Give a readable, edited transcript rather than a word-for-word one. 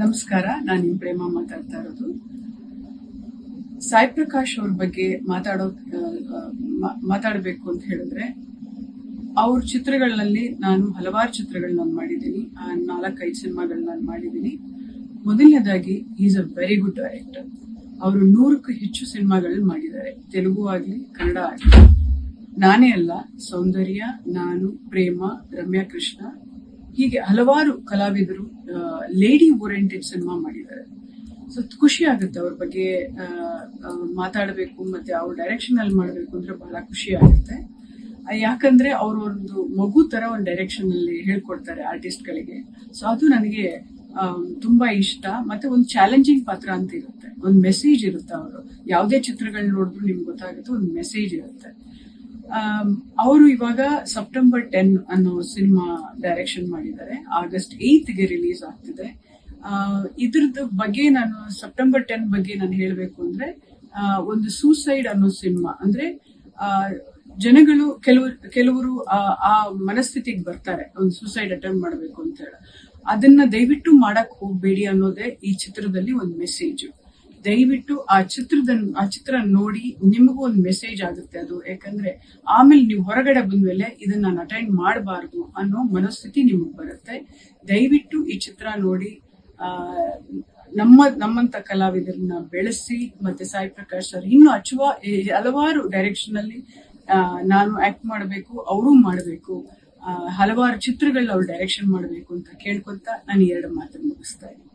ನಮಸ್ಕಾರ, ನಾನು ನಿಮ್ ಪ್ರೇಮ ಮಾತಾಡ್ತಾ ಇರೋದು. ಸಾಯಿ ಪ್ರಕಾಶ್ ಅವ್ರ ಬಗ್ಗೆ ಮಾತಾಡಬೇಕು ಅಂತ ಹೇಳಿದ್ರೆ, ಅವ್ರ ಚಿತ್ರಗಳಲ್ಲಿ ನಾನು ಹಲವಾರು ಚಿತ್ರಗಳನ್ನ ಮಾಡಿದ್ದೀನಿ. 4-5 ಸಿನಿಮಾಗಳನ್ನ ನಾನು ಮಾಡಿದ್ದೀನಿ. ಮೊದಲನೇದಾಗಿ is a very good director. ಅವರು 100ಕ್ಕೂ ಹೆಚ್ಚು ಸಿನಿಮಾಗಳನ್ನ ಮಾಡಿದ್ದಾರೆ, ತೆಲುಗು ಆಗ್ಲಿ ಕನ್ನಡ ಆಗ್ಲಿ. ನಾನೇ ಅಲ್ಲ, ಸೌಂದರ್ಯ, ನಾನು, ಪ್ರೇಮ, ರಮ್ಯಾ ಕೃಷ್ಣ, ಹೀಗೆ ಹಲವಾರು ಕಲಾವಿದರು ಲೇಡಿ ಓರಿಯೆಂಟೆಡ್ ಸಿನಿಮಾ ಮಾಡಿದ್ದಾರೆ. ಸೊ ಖುಷಿ ಆಗುತ್ತೆ ಅವ್ರ ಬಗ್ಗೆ ಮಾತಾಡಬೇಕು, ಮತ್ತೆ ಅವ್ರ ಡೈರೆಕ್ಷನ್ ಅಲ್ಲಿ ಮಾಡಬೇಕು ಅಂದ್ರೆ ಬಹಳ ಖುಷಿ ಆಗುತ್ತೆ. ಯಾಕಂದ್ರೆ ಅವರು ಒಂದು ಮಗು ತರ ಒಂದು ಡೈರೆಕ್ಷನ್ ಅಲ್ಲಿ ಹೇಳ್ಕೊಡ್ತಾರೆ ಆರ್ಟಿಸ್ಟ್ ಗಳಿಗೆ. ಸೊ ಅದು ನನಗೆ ತುಂಬಾ ಇಷ್ಟ. ಮತ್ತೆ ಒಂದು ಚಾಲೆಂಜಿಂಗ್ ಪಾತ್ರ ಅಂತ ಇರುತ್ತೆ, ಒಂದು ಮೆಸೇಜ್ ಇರುತ್ತೆ. ಅವರು ಯಾವುದೇ ಚಿತ್ರಗಳನ್ನ ನೋಡಿದ್ರು ನಿಮ್ಗೆ ಗೊತ್ತಾಗುತ್ತೆ, ಒಂದು ಮೆಸೇಜ್ ಇರುತ್ತೆ. ಅವರು ಇವಾಗ ಸೆಪ್ಟೆಂಬರ್ 10 ಅನ್ನೋ ಸಿನಿಮಾ ಡೈರೆಕ್ಷನ್ ಮಾಡಿದ್ದಾರೆ. ಆಗಸ್ಟ್ 8ಗೆ ರಿಲೀಸ್ ಆಗ್ತಿದೆ. ಇದ್ರದ್ದು ಬಗ್ಗೆ ನಾನು ಸೆಪ್ಟೆಂಬರ್ 10 ಬಗ್ಗೆ ನಾನು ಹೇಳಬೇಕು ಅಂದ್ರೆ, ಒಂದು ಸೂಸೈಡ್ ಅನ್ನೋ ಸಿನಿಮಾ. ಅಂದ್ರೆ ಜನಗಳು ಕೆಲವರು ಆ ಮನಸ್ಥಿತಿಗೆ ಬರ್ತಾರೆ, ಒಂದು ಸೂಸೈಡ್ ಅಟೆಂಪ್ಟ್ ಮಾಡಬೇಕು ಅಂತ ಹೇಳಿ. ಅದನ್ನ ದಯವಿಟ್ಟು ಮಾಡಕ್ ಹೋಗ್ಬೇಡಿ ಅನ್ನೋದೇ ಈ ಚಿತ್ರದಲ್ಲಿ ಒಂದು ಮೆಸೇಜ್. ದಯವಿಟ್ಟು ಆ ಚಿತ್ರ ನೋಡಿ ನಿಮಗೂ ಒಂದು ಮೆಸೇಜ್ ಆಗುತ್ತೆ ಅದು. ಯಾಕಂದ್ರೆ ಆಮೇಲೆ ನೀವು ಹೊರಗಡೆ ಬಂದ್ಮೇಲೆ ಇದನ್ನ ನಾನು ಅಟೆಂಡ್ ಮಾಡಬಾರ್ದು ಅನ್ನೋ ಮನಸ್ಥಿತಿ ನಿಮಗ್ ಬರುತ್ತೆ. ದಯವಿಟ್ಟು ಈ ಚಿತ್ರ ನೋಡಿ ನಮ್ಮಂತ ಕಲಾವಿದರನ್ನ ಬೆಳೆಸಿ. ಮತ್ತೆ ಸಾಯಿ ಪ್ರಕಾಶ್ ಸರ್ ಇನ್ನು ಹಲವಾರು ಡೈರೆಕ್ಷನ್ ಅಲ್ಲಿ ನಾನು ಆಕ್ಟ್ ಮಾಡಬೇಕು, ಅವರು ಮಾಡಬೇಕು, ಹಲವಾರು ಚಿತ್ರಗಳನ್ನ ಅವ್ರು ಡೈರೆಕ್ಷನ್ ಮಾಡಬೇಕು ಅಂತ ಕೇಳ್ಕೊಂತ ನಾನು 2 ಮಾತನ್ನು ಮುಗಿಸ್ತಾ ಇದ್ದೀನಿ.